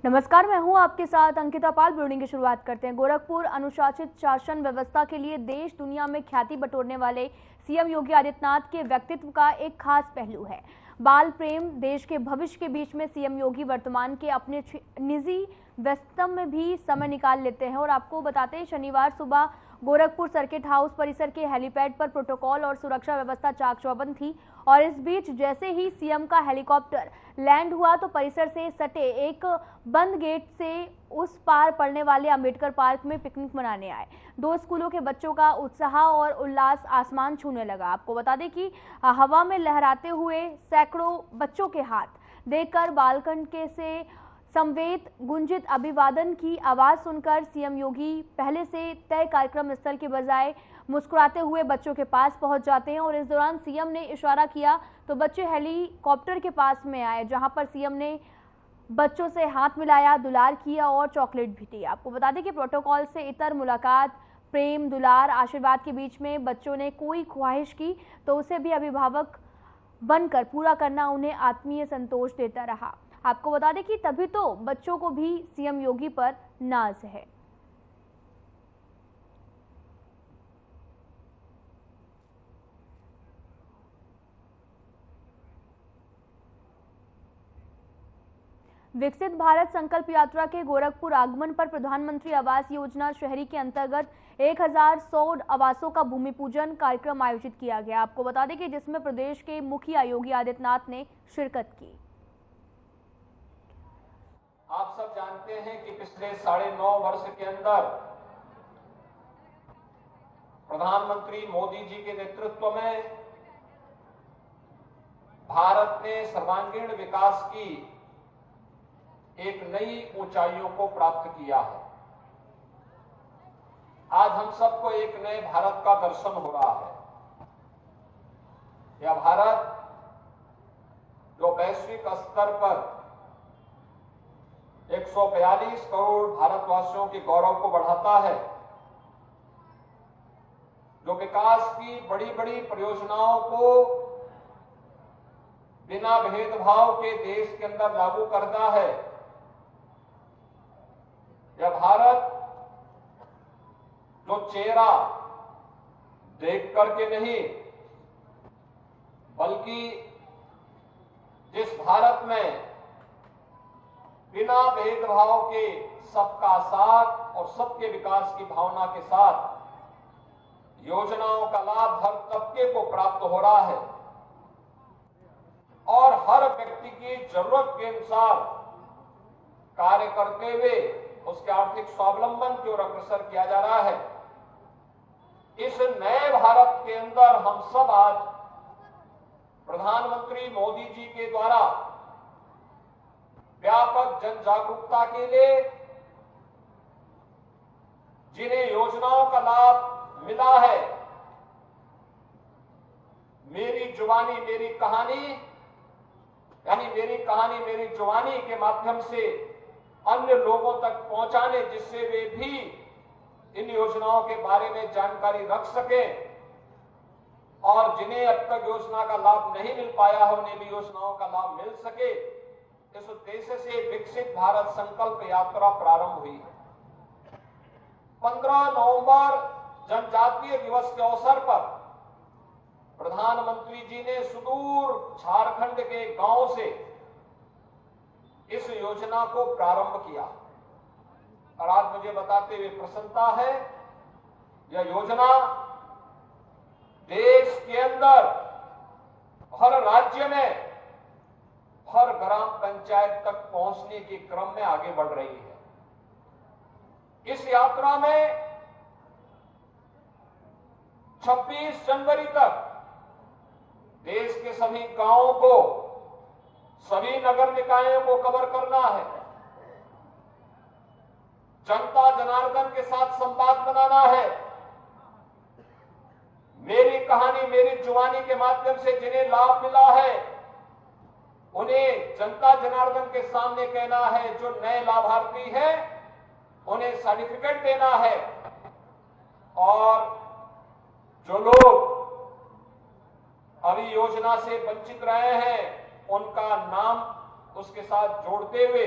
नमस्कार, मैं हूं आपके साथ अंकिता पाल। ब्रीडिंग की शुरुआत करते हैं। गोरखपुर अनुशासित शासन व्यवस्था के लिए देश दुनिया में ख्याति बटोरने वाले सीएम योगी आदित्यनाथ के व्यक्तित्व का एक खास पहलू है बाल प्रेम। देश के भविष्य के बीच में सीएम योगी वर्तमान के अपने निजी व्यस्तता में भी समय निकाल लेते हैं। और आपको बताते हैं, शनिवार सुबह गोरखपुर सर्किट हाउस परिसर के हेलीपैड पर प्रोटोकॉल और सुरक्षा व्यवस्था चाक चौबंद थी। और इस बीच जैसे ही सीएम का हेलीकॉप्टर लैंड हुआ तो परिसर से सटे एक बंद गेट से उस पार पड़ने वाले अंबेडकर पार्क में पिकनिक मनाने आए दो स्कूलों के बच्चों का उत्साह और उल्लास आसमान छूने लगा। आपको बता दें कि हवा में लहराते हुए सैकड़ों बच्चों के हाथ देखकर बालकन के से समवेत गुंजित अभिवादन की आवाज सुनकर सीएम योगी पहले से तय कार्यक्रम स्थल के बजाय मुस्कुराते हुए बच्चों के पास पहुंच जाते हैं। और इस दौरान सीएम ने इशारा किया तो बच्चे हेलीकॉप्टर के पास में आए, जहां पर सीएम ने बच्चों से हाथ मिलाया, दुलार किया और चॉकलेट भी दी। आपको बता दें कि प्रोटोकॉल से इतर मुलाकात, प्रेम, दुलार, आशीर्वाद के बीच में बच्चों ने कोई ख्वाहिश की तो उसे भी अभिभावक बनकर पूरा करना उन्हें आत्मीय संतोष देता रहा। आपको बता दें कि तभी तो बच्चों को भी सीएम योगी पर नाज है। विकसित भारत संकल्प यात्रा के गोरखपुर आगमन पर प्रधानमंत्री आवास योजना शहरी के अंतर्गत 1100 आवासों का भूमि पूजन कार्यक्रम आयोजित किया गया। आपको बता दें कि जिसमें प्रदेश के मुखिया योगी आदित्यनाथ ने शिरकत की। आप सब जानते हैं कि पिछले 9.5 वर्ष के अंदर प्रधानमंत्री मोदी जी के नेतृत्व में भारत ने सर्वांगीण विकास की एक नई ऊंचाइयों को प्राप्त किया है। आज हम सबको एक नए भारत का दर्शन हो रहा है। यह भारत जो वैश्विक स्तर पर 142 करोड़ भारतवासियों के गौरव को बढ़ाता है, जो विकास की बड़ी बड़ी परियोजनाओं को बिना भेदभाव के देश के अंदर लागू करता है, यह भारत जो चेहरा देख करके नहीं, बल्कि जिस भारत में बिना भेदभाव के सबका साथ और सबके विकास की भावना के साथ योजनाओं का लाभ हर तबके को प्राप्त हो रहा है और हर व्यक्ति की जरूरत के अनुसार कार्य करते हुए उसके आर्थिक स्वावलंबन की ओर अग्रसर किया जा रहा है। इस नए भारत के अंदर हम सब आज प्रधानमंत्री मोदी जी के द्वारा व्यापक जन जागरूकता के लिए जिन्हें योजनाओं का लाभ मिला है, मेरी जुबानी मेरी कहानी, यानी मेरी कहानी मेरी जुबानी के माध्यम से अन्य लोगों तक पहुंचाने, जिससे वे भी इन योजनाओं के बारे में जानकारी रख सकें और जिन्हें अब तक योजना का लाभ नहीं मिल पाया है उन्हें भी योजनाओं का लाभ मिल सके। इस उद्देश्य से विकसित भारत संकल्प यात्रा प्रारंभ हुई है। 15 नवंबर जनजातीय दिवस के अवसर पर प्रधानमंत्री जी ने सुदूर झारखंड के गांव से इस योजना को प्रारंभ किया और आज मुझे बताते हुए प्रसन्नता है, यह योजना देश के अंदर हर राज्य में हर ग्राम पंचायत तक पहुंचने के क्रम में आगे बढ़ रही है। इस यात्रा में 26 जनवरी तक देश के सभी गांवों को, सभी नगर निकायों को कवर करना है। जनता जनार्दन के साथ संवाद बनाना है। मेरी कहानी मेरी जुबानी के माध्यम से जिन्हें लाभ मिला है उन्हें जनता जनार्दन के सामने कहना है। जो नए लाभार्थी हैं उन्हें सर्टिफिकेट देना है और जो लोग अभी योजना से वंचित रहे हैं उनका नाम उसके साथ जोड़ते हुए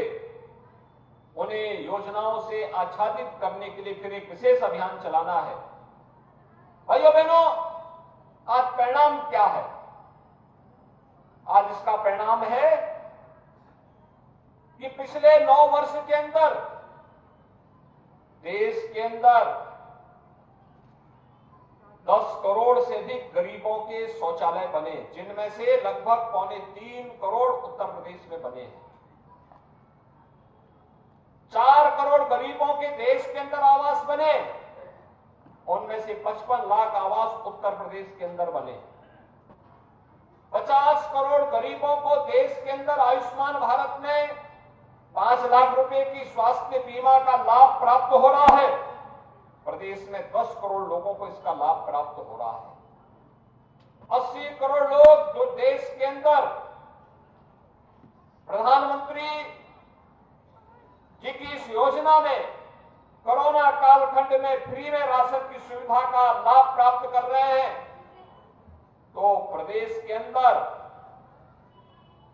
उन्हें योजनाओं से आच्छादित करने के लिए फिर एक विशेष अभियान चलाना है। भाइयों बहनों, आज परिणाम क्या है? आज इसका परिणाम है कि पिछले 9 वर्ष के अंदर देश के अंदर 10 करोड़ से अधिक गरीबों के शौचालय बने, जिनमें से लगभग 2.25 करोड़ उत्तर प्रदेश में बने हैं। 4 करोड़ गरीबों के देश के अंदर आवास बने, उनमें से 55 लाख आवास उत्तर प्रदेश के अंदर बने। 50 करोड़ गरीबों को देश के अंदर आयुष्मान भारत में 5 लाख रुपए की स्वास्थ्य बीमा का लाभ प्राप्त हो रहा है। प्रदेश में 10 करोड़ लोगों को इसका लाभ प्राप्त हो रहा है। 80 करोड़ लोग जो देश के अंदर प्रधानमंत्री जी की इस योजना में कोरोना कालखंड में फ्री में राशन की सुविधा का लाभ प्राप्त कर रहे हैं, तो प्रदेश के अंदर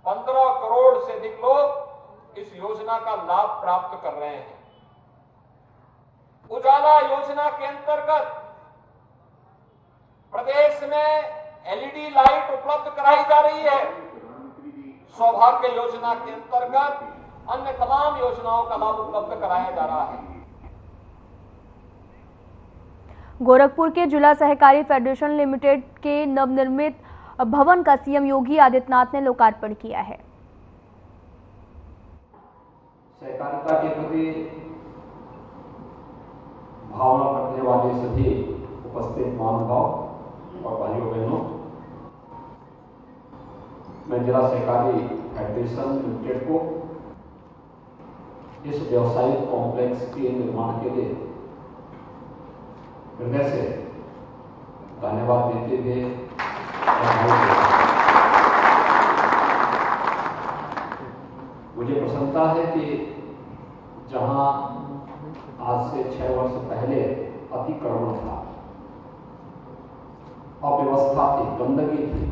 15 करोड़ से अधिक लोग इस योजना का लाभ प्राप्त कर रहे हैं। उजाला योजना के अंतर्गत प्रदेश में एलईडी लाइट उपलब्ध कराई जा रही है। सौभाग्य योजना के अंतर्गत अन्य तमाम योजनाओं का लाभ उपलब्ध कराया जा रहा है। गोरखपुर के जिला सहकारी फेडरेशन लिमिटेड के नवनिर्मित भवन का सीएम योगी आदित्यनाथ ने लोकार्पण किया है। सहकारिता के प्रति भावना रखने वाले सभी उपस्थित महानुभाव और भाइयों बहनों, मैं जिला सहकारी फेडरेशन लिमिटेड को इस व्यवसायिक कॉम्प्लेक्स के निर्माण के लिए हृदय से धन्यवाद देते हुए मुझे प्रसन्नता है कि जहां आज से 6 वर्ष पहले अतिक्रमण था, अव्यवस्था थी, गंदगी थी,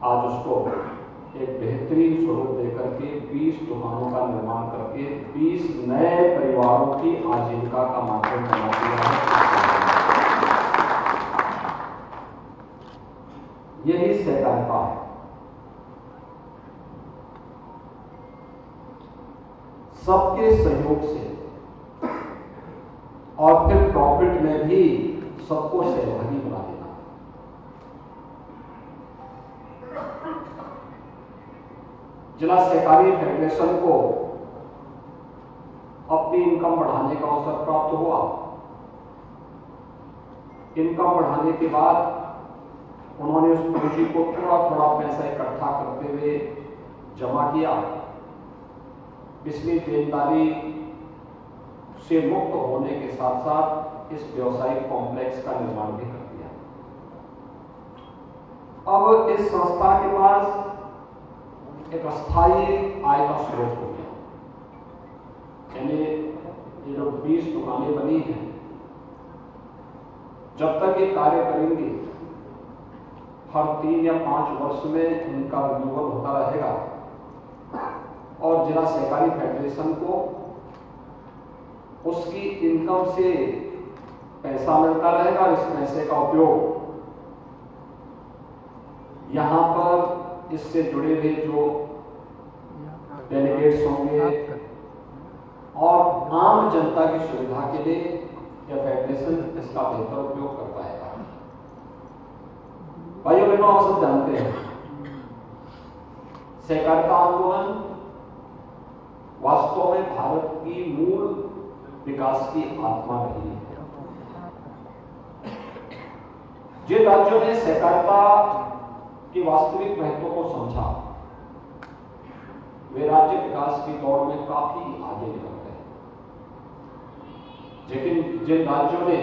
आज उसको एक बेहतरीन स्वरूप देकर के 20 दुकानों का निर्माण करके 20 नए परिवारों की आजीविका का माध्यम बना दिया है। यही सहकारिता है। सबके सहयोग से और फिर प्रॉफिट में भी सबको सहभागी बना देना। जिला सहकारी फेडरेशन को अपनी इनकम बढ़ाने का अवसर प्राप्त हुआ। इनकम बढ़ाने के बाद उन्होंने उस पूंजी को थोड़ा थोड़ा पैसा इकट्ठा करते हुए जमा किया। पिछली देनदारी से मुक्त होने के साथ साथ इस व्यवसायिक कॉम्प्लेक्स का निर्माण भी कर दिया। अब इस संस्था के पास एक अस्थायी आय का स्रोत हो गया। यानी ये जो 20 दुकानें बनी हैं, जब तक ये कार्य करेंगे हर 3 या 5 वर्ष में इनका रिन्यूअल होता रहेगा और जिला सहकारी फेडरेशन को उसकी इनकम से पैसा मिलता रहेगा। इस पैसे का उपयोग यहां पर इससे जुड़े हुए जो डेलीगेट्स होंगे और आम जनता की सुविधा के लिए यह फेडरेशन इसका बेहतर उपयोग कर पाएगा। भाइयों बहनों, आप सब जानते हैं सहकारिता आंदोलन वास्तव में भारत की मूल विकास की आत्मा रही है। जिन राज्यों ने सहकारिता की वास्तविक महत्व को समझा, वे राज्य विकास की दौड़ में काफी आगे निकल गए। लेकिन जिन राज्यों ने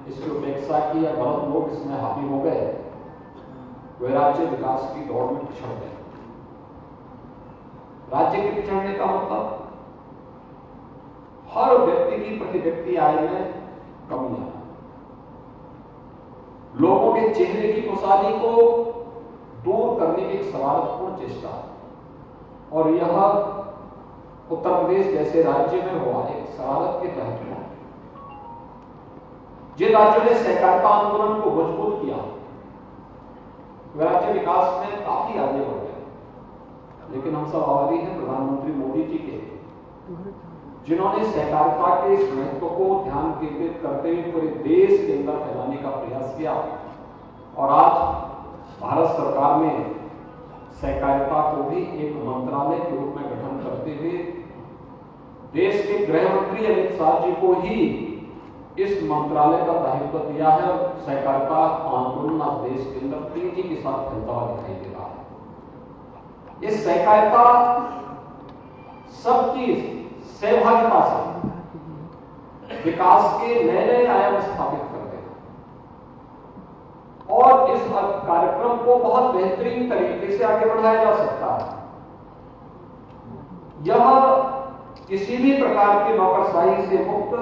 इसकी उपेक्षा की या गलत लोग इसमें हावी हो गए, वे राज्य विकास की दौड़ में पिछड़ गए। राज्य के पिछड़ने का मतलब हर व्यक्ति की प्रति व्यक्ति आय में कमी है। लोगों के चेहरे की खुशहाली को दूर करने की एक सवालपूर्ण चेष्टा है और यह उत्तर प्रदेश जैसे राज्य में हुआ एक शरारत के तहत हुआ। जिन राज्यों ने सहकारिता आंदोलन को मजबूत किया वे राज्य विकास में काफी आगे बढ़ गए, लेकिन हम सब आभारी हैं प्रधानमंत्री मोदी जी के, जिन्होंने सहकारिता के इस महत्व को ध्यान केंद्रित करते हुए पूरे देश के अंदर फैलाने का प्रयास किया। और आज भारत सरकार ने सहकारिता को भी एक मंत्रालय के रूप में गठन करते हुए देश के गृह मंत्री अमित शाह जी को ही इस मंत्रालय का दायित्व दिया है। और सहकारिता आंदोलन आज देश के अंदर तेजी के साथ फैलता हुआ दिखाई दे रहा है। इस सहकारिता सबकी सहभागिता से विकास के नए नए आयाम स्थापित कर देगा और इस कार्यक्रम को बहुत बेहतरीन तरीके से आगे बढ़ाया जा सकता है। यह किसी भी प्रकार की नौकरशाही से मुक्त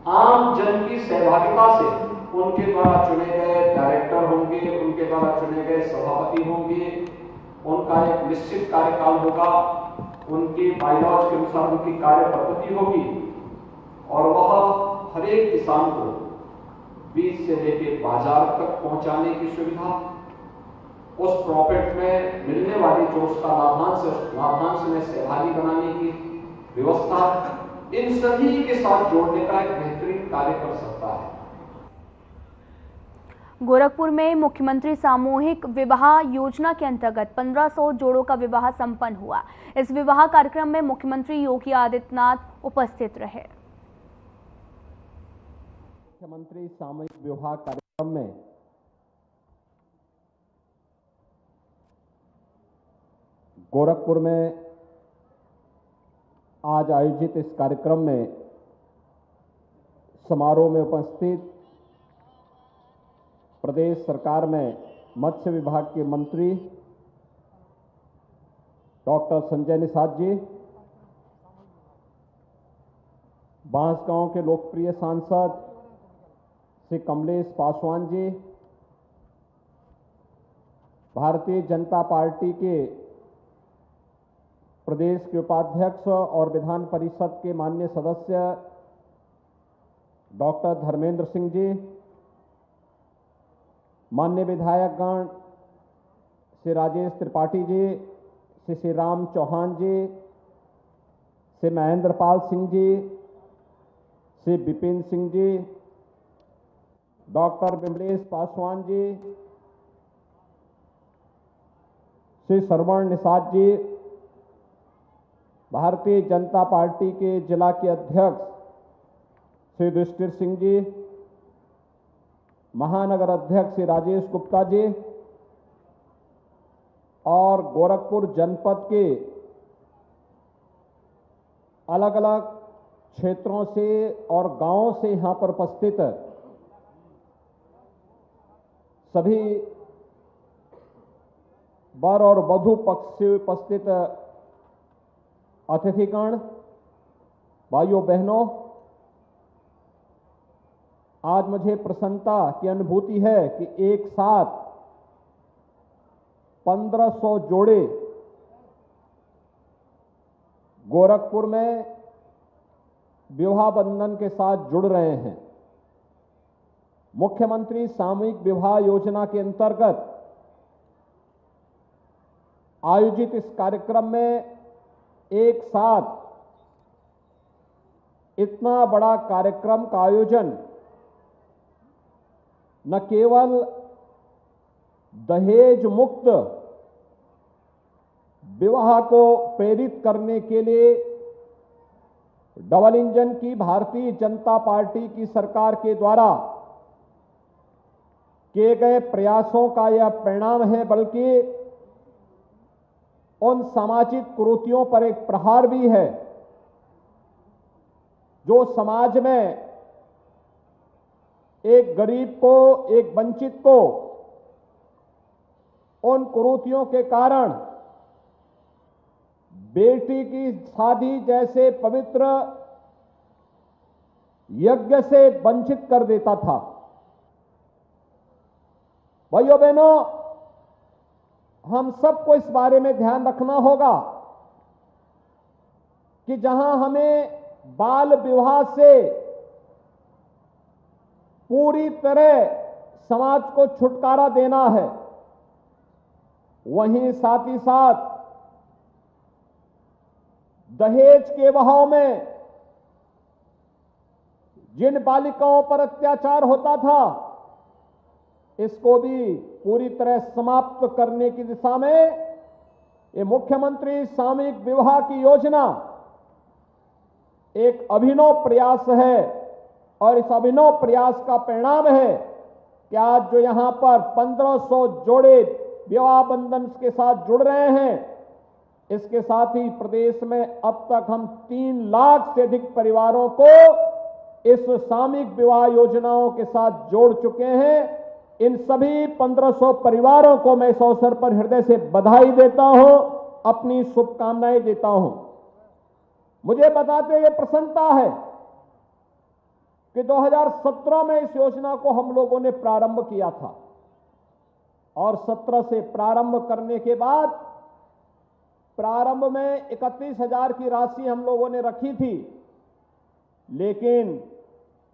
आम जन की सहभागिता से उनके द्वारा चुने गए डायरेक्टर होंगे, उनके द्वारा चुने गए सभापति होंगे, उनका एक निश्चित कार्यकाल होगा, उनकी बायलॉज के अनुसार उनकी कार्य पद्धति होगी और वह हर एक किसान को बीज से लेकर बाजार तक पहुंचाने की सुविधा, उस प्रॉफिट में मिलने वाली जो उसका लाभांश में सहभागी बनाने की व्यवस्था, इन सभी के साथ जोड़ने का एक बेहतरीन कार्य कर सकता है। गोरखपुर में मुख्यमंत्री सामूहिक विवाह योजना के अंतर्गत 1500 जोड़ों का विवाह संपन्न हुआ। इस विवाह कार्यक्रम में मुख्यमंत्री योगी आदित्यनाथ उपस्थित रहे। मुख्यमंत्री सामूहिक विवाह कार्यक्रम में गोरखपुर में आज आयोजित इस कार्यक्रम में समारोह में उपस्थित प्रदेश सरकार में मत्स्य विभाग के मंत्री डॉक्टर संजय निषाद जी, बांसगांव के लोकप्रिय सांसद श्री कमलेश पासवान जी, भारतीय जनता पार्टी के प्रदेश के उपाध्यक्ष और विधान परिषद के माननीय सदस्य डॉक्टर धर्मेंद्र सिंह जी, माननीय विधायकगण श्री राजेश त्रिपाठी जी, श्री श्री राम चौहान जी, श्री महेंद्र पाल सिंह जी, श्री विपिन सिंह जी, डॉक्टर विमलेश पासवान जी, श्री श्रवण निषाद जी, भारतीय जनता पार्टी के जिला के अध्यक्ष श्री युधिष्ठिर सिंह जी, महानगर अध्यक्ष श्री राजेश गुप्ता जी और गोरखपुर जनपद के अलग अलग क्षेत्रों से और गांवों से यहां पर उपस्थित सभी वर और वधु पक्ष से उपस्थित अतिथिगण, भाइयों बहनों, आज मुझे प्रसन्नता की अनुभूति है कि एक साथ 1500 जोड़े गोरखपुर में विवाह बंधन के साथ जुड़ रहे हैं। मुख्यमंत्री सामूहिक विवाह योजना के अंतर्गत आयोजित इस कार्यक्रम में एक साथ इतना बड़ा कार्यक्रम का आयोजन न केवल दहेज मुक्त विवाह को प्रेरित करने के लिए डबल इंजन की भारतीय जनता पार्टी की सरकार के द्वारा किए गए प्रयासों का यह परिणाम है, बल्कि उन सामाजिक कुरीतियों पर एक प्रहार भी है जो समाज में एक गरीब को, एक वंचित को उन कुरीतियों के कारण बेटी की शादी जैसे पवित्र यज्ञ से वंचित कर देता था। भाइयों बहनों, हम सबको इस बारे में ध्यान रखना होगा कि जहां हमें बाल विवाह से पूरी तरह समाज को छुटकारा देना है, वहीं साथ ही साथ दहेज के बहाव में जिन बालिकाओं पर अत्याचार होता था, इसको भी पूरी तरह समाप्त करने की दिशा में ये मुख्यमंत्री सामूहिक विवाह की योजना एक अभिनव प्रयास है। और इस अभिनव प्रयास का परिणाम है कि आज जो यहां पर 1500 जोड़े विवाह बंधन के साथ जुड़ रहे हैं, इसके साथ ही प्रदेश में अब तक हम 3 लाख से अधिक परिवारों को इस सामूहिक विवाह योजनाओं के साथ जोड़ चुके हैं। इन सभी 1500 परिवारों को मैं इस अवसर पर हृदय से बधाई देता हूं, अपनी शुभकामनाएं देता हूं। मुझे बताते हुए प्रसन्नता है कि 2017 में इस योजना को हम लोगों ने प्रारंभ किया था और 17 से प्रारंभ करने के बाद प्रारंभ में 31,000 की राशि हम लोगों ने रखी थी, लेकिन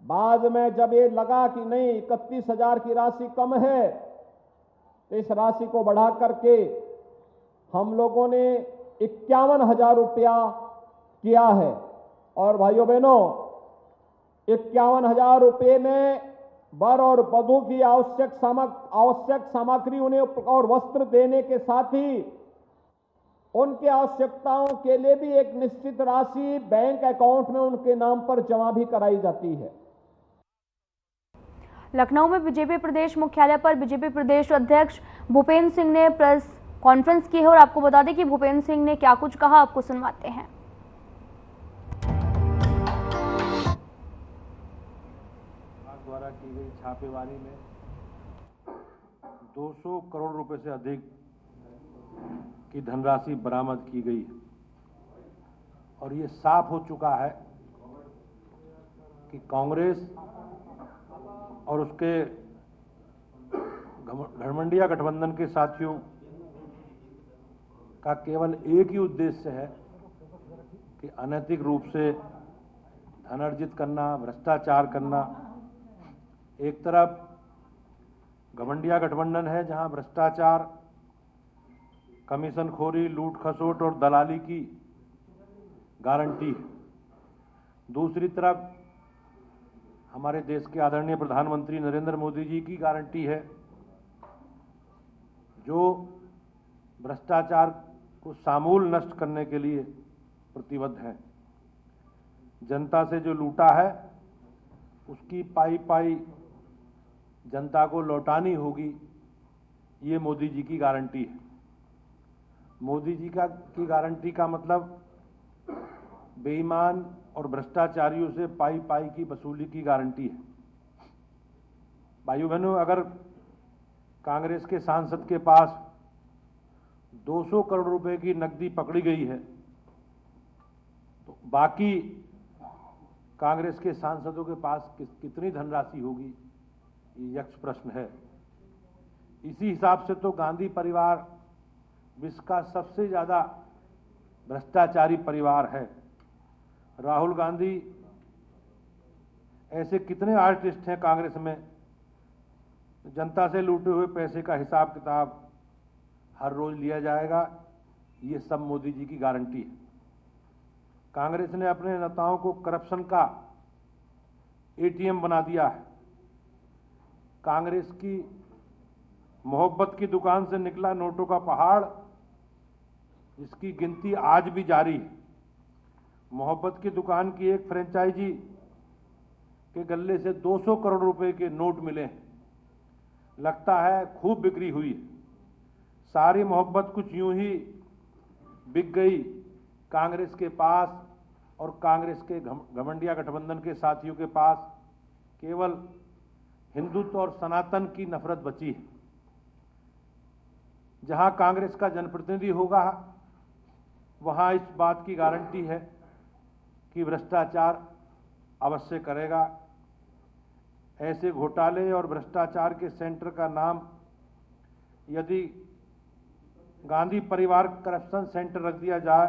बाद में जब ये लगा कि नहीं 31,000 की राशि कम है, तो इस राशि को बढ़ा करके हम लोगों ने 51,000 रुपया किया है। और भाइयों बहनों, 51,000 रुपये में वर और वधू की आवश्यक सामग्री उन्हें और वस्त्र देने के साथ ही उनकी आवश्यकताओं के लिए भी एक निश्चित राशि बैंक अकाउंट में उनके नाम पर जमा भी कराई जाती है। लखनऊ में बीजेपी प्रदेश मुख्यालय पर बीजेपी प्रदेश अध्यक्ष भूपेंद्र सिंह ने प्रेस कॉन्फ्रेंस की है और आपको बता दें कि भूपेंद्र सिंह ने क्या कुछ कहा, आपको सुनवाते हैं। द्वारा की गई छापेमारी में 200 करोड़ रुपए से अधिक की धनराशि बरामद की गई है और ये साफ हो चुका है कि कांग्रेस और उसके घमंडिया गठबंधन के साथियों का केवल एक ही उद्देश्य है कि अनैतिक रूप से धन अर्जित करना, भ्रष्टाचार करना। एक तरफ घमंडिया गठबंधन है जहां भ्रष्टाचार, कमीशनखोरी, लूट खसोट और दलाली की गारंटी है। दूसरी तरफ हमारे देश के आदरणीय प्रधानमंत्री नरेंद्र मोदी जी की गारंटी है, जो भ्रष्टाचार को समूल नष्ट करने के लिए प्रतिबद्ध है। जनता से जो लूटा है उसकी पाई पाई जनता को लौटानी होगी, ये मोदी जी की गारंटी है। मोदी जी की गारंटी का मतलब बेईमान और भ्रष्टाचारियों से पाई पाई की वसूली की गारंटी है। भाइयों बहनों, अगर कांग्रेस के सांसद के पास 200 करोड़ रुपए की नकदी पकड़ी गई है, तो बाकी कांग्रेस के सांसदों के पास कितनी धनराशि होगी, ये यक्ष प्रश्न है। इसी हिसाब से तो गांधी परिवार विश्व का सबसे ज्यादा भ्रष्टाचारी परिवार है। राहुल गांधी, ऐसे कितने आर्टिस्ट हैं कांग्रेस में, जनता से लूटे हुए पैसे का हिसाब किताब हर रोज लिया जाएगा, ये सब मोदी जी की गारंटी है। कांग्रेस ने अपने नेताओं को करप्शन का एटीएम बना दिया है। कांग्रेस की मोहब्बत की दुकान से निकला नोटों का पहाड़, जिसकी गिनती आज भी जारी है। मोहब्बत की दुकान की एक फ्रेंचाइजी के गल्ले से 200 करोड़ रुपए के नोट मिले हैं। लगता है खूब बिक्री हुई है। सारी मोहब्बत कुछ यूं ही बिक गई कांग्रेस के पास, और कांग्रेस के घमंडिया गठबंधन के साथियों के पास केवल हिंदुत्व और सनातन की नफरत बची है। जहां कांग्रेस का जनप्रतिनिधि होगा, वहां इस बात की गारंटी है कि भ्रष्टाचार अवश्य करेगा। ऐसे घोटाले और भ्रष्टाचार के सेंटर का नाम यदि गांधी परिवार करप्शन सेंटर रख दिया जाए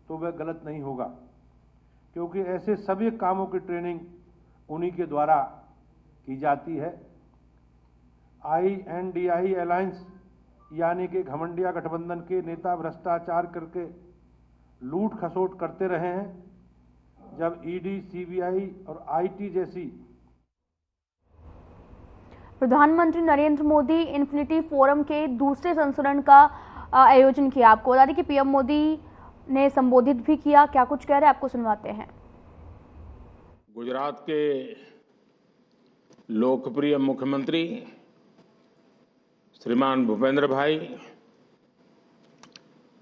तो वह गलत नहीं होगा। क्योंकि ऐसे सभी कामों की ट्रेनिंग उन्हीं के द्वारा की जाती है। INDI अलायंस यानी कि घमंडिया गठबंधन के नेता भ्रष्टाचार करके लूट खसोट करते रहे हैं, जब ED, CBI और IT जैसी। प्रधानमंत्री नरेंद्र मोदी इन्फिनिटी फोरम के दूसरे संस्करण का आयोजन किया। आपको बता दें कि PM मोदी ने संबोधित भी किया। क्या कुछ कह रहे हैं, आपको सुनवाते हैं। गुजरात के लोकप्रिय मुख्यमंत्री श्रीमान भूपेंद्र भाई,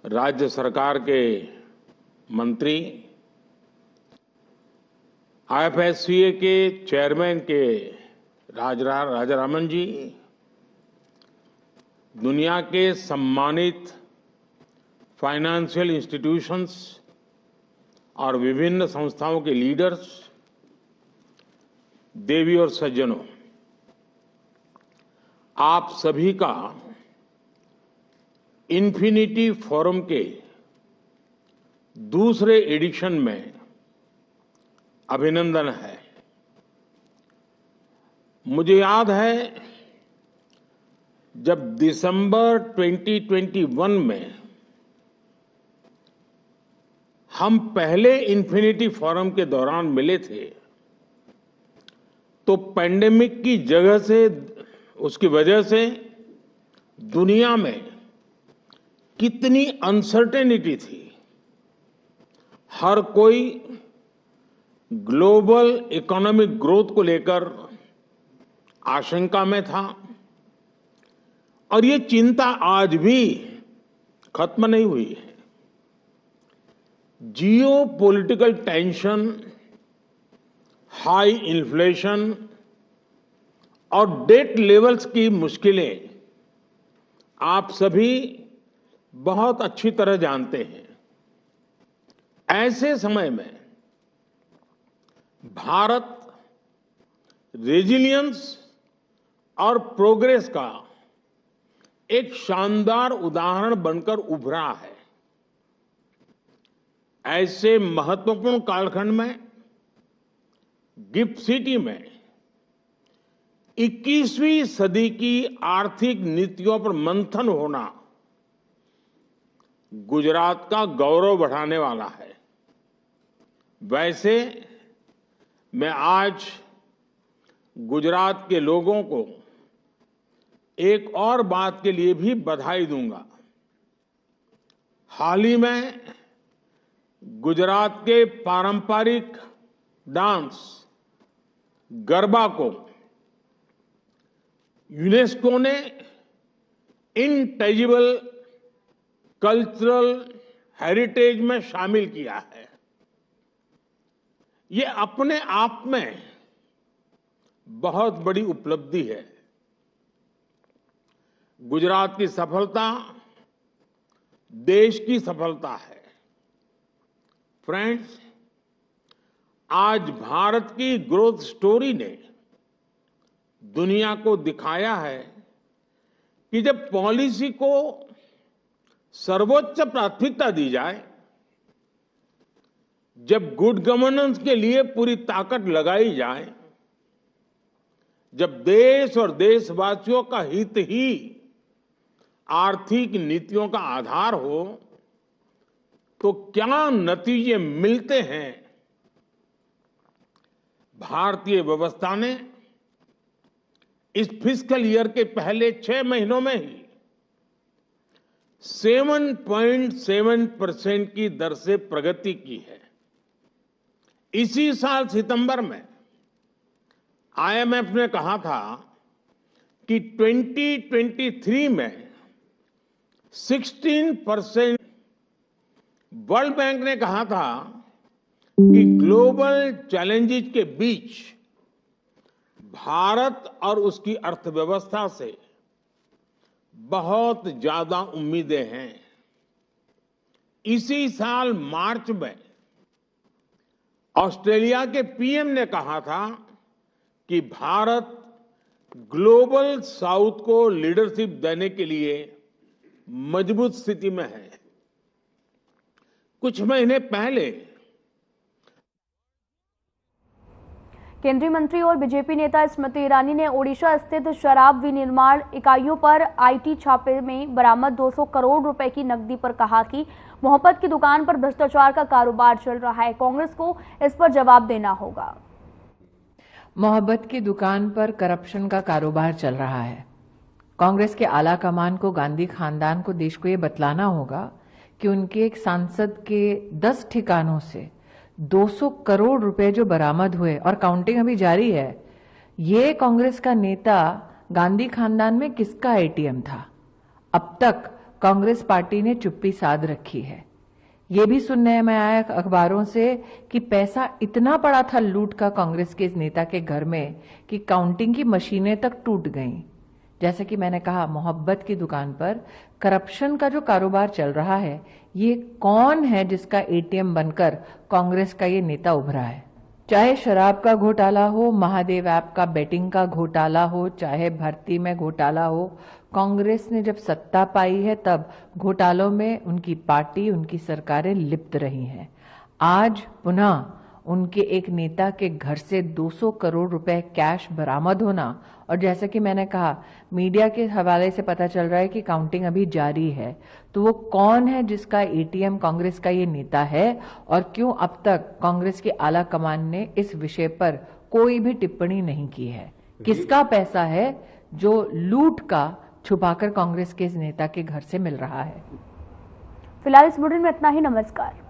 राज्य सरकार के मंत्री, IFSCA के चेयरमैन के राजारामन जी, दुनिया के सम्मानित फाइनेंशियल इंस्टीट्यूशंस और विभिन्न संस्थाओं के लीडर्स, देवी और सज्जनों, आप सभी का इन्फिनिटी फोरम के दूसरे एडिशन में अभिनंदन है। मुझे याद है जब दिसंबर 2021 में हम पहले इन्फिनिटी फोरम के दौरान मिले थे, तो पैंडेमिक की उसकी वजह से दुनिया में कितनी अनसर्टेनिटी थी। हर कोई ग्लोबल इकोनॉमिक ग्रोथ को लेकर आशंका में था और ये चिंता आज भी खत्म नहीं हुई है। जियो पॉलिटिकल टेंशन, हाई इन्फ्लेशन और डेट लेवल्स की मुश्किलें आप सभी बहुत अच्छी तरह जानते हैं। ऐसे समय में भारत रेजिलियंस और प्रोग्रेस का एक शानदार उदाहरण बनकर उभरा है। ऐसे महत्वपूर्ण कालखंड में गिफ्ट सिटी में 21वीं सदी की आर्थिक नीतियों पर मंथन होना गुजरात का गौरव बढ़ाने वाला है। वैसे मैं आज गुजरात के लोगों को एक और बात के लिए भी बधाई दूंगा। हाल ही में गुजरात के पारंपरिक डांस गरबा को यूनेस्को ने इंटेजिबल कल्चरल हेरिटेज में शामिल किया है। ये अपने आप में बहुत बड़ी उपलब्धि है। गुजरात की सफलता देश की सफलता है। फ्रेंड्स, आज भारत की ग्रोथ स्टोरी ने दुनिया को दिखाया है कि जब पॉलिसी को सर्वोच्च प्राथमिकता दी जाए, जब गुड गवर्नेंस के लिए पूरी ताकत लगाई जाए, जब देश और देशवासियों का हित ही आर्थिक नीतियों का आधार हो, तो क्या नतीजे मिलते हैं। भारतीय व्यवस्था ने इस फिस्कल ईयर के पहले 6 महीनों में ही 7.7% की दर से प्रगति की है। इसी साल सितंबर में IMF ने कहा था कि 2023 में 16%, वर्ल्ड बैंक ने कहा था कि ग्लोबल चैलेंजेस के बीच भारत और उसकी अर्थव्यवस्था से बहुत ज्यादा उम्मीदें हैं। इसी साल मार्च में ऑस्ट्रेलिया के PM ने कहा था कि भारत ग्लोबल साउथ को लीडरशिप देने के लिए मजबूत स्थिति में है। कुछ महीने पहले केंद्रीय मंत्री और बीजेपी नेता स्मृति ईरानी ने ओडिशा स्थित शराब विनिर्माण इकाइयों पर आईटी छापे में बरामद 200 करोड़ रुपए की नकदी पर कहा कि मोहब्बत की दुकान पर भ्रष्टाचार का कारोबार चल रहा है। कांग्रेस को इस पर जवाब देना होगा। मोहब्बत की दुकान पर करप्शन का कारोबार चल रहा है। कांग्रेस के आला कमान को, गांधी खानदान को, देश को ये बतलाना होगा कि उनके एक सांसद के 10 ठिकानों से 200 करोड़ रुपए जो बरामद हुए और काउंटिंग अभी जारी है, ये कांग्रेस का नेता गांधी खानदान में किसका एटीएम था? अब तक कांग्रेस पार्टी ने चुप्पी साध रखी है। ये भी सुनने में आया अखबारों से कि पैसा इतना पड़ा था लूट का कांग्रेस के इस नेता के घर में कि काउंटिंग की मशीनें तक टूट गईं। जैसे कि मैंने कहा, मोहब्बत की दुकान पर करप्शन का जो कारोबार चल रहा है, ये कौन है जिसका एटीएम बनकर कांग्रेस का ये नेता उभरा है? चाहे शराब का घोटाला हो, महादेव ऐप का बेटिंग का घोटाला हो, चाहे भर्ती में घोटाला हो, कांग्रेस ने जब सत्ता पाई है तब घोटालों में उनकी पार्टी, उनकी सरकारें लिप्त रही हैं। आज पुनः उनके एक नेता के घर से 200 करोड़ रुपए कैश बरामद होना, और जैसे कि मैंने कहा, मीडिया के हवाले से पता चल रहा है कि काउंटिंग अभी जारी है, तो वो कौन है जिसका एटीएम कांग्रेस का ये नेता है और क्यों अब तक कांग्रेस के आला कमान ने इस विषय पर कोई भी टिप्पणी नहीं की है? किसका पैसा है जो लूट का छुपाकर कांग्रेस के इस नेता के घर से मिल रहा है? फिलहाल इस बुलेटिन में इतना ही। नमस्कार।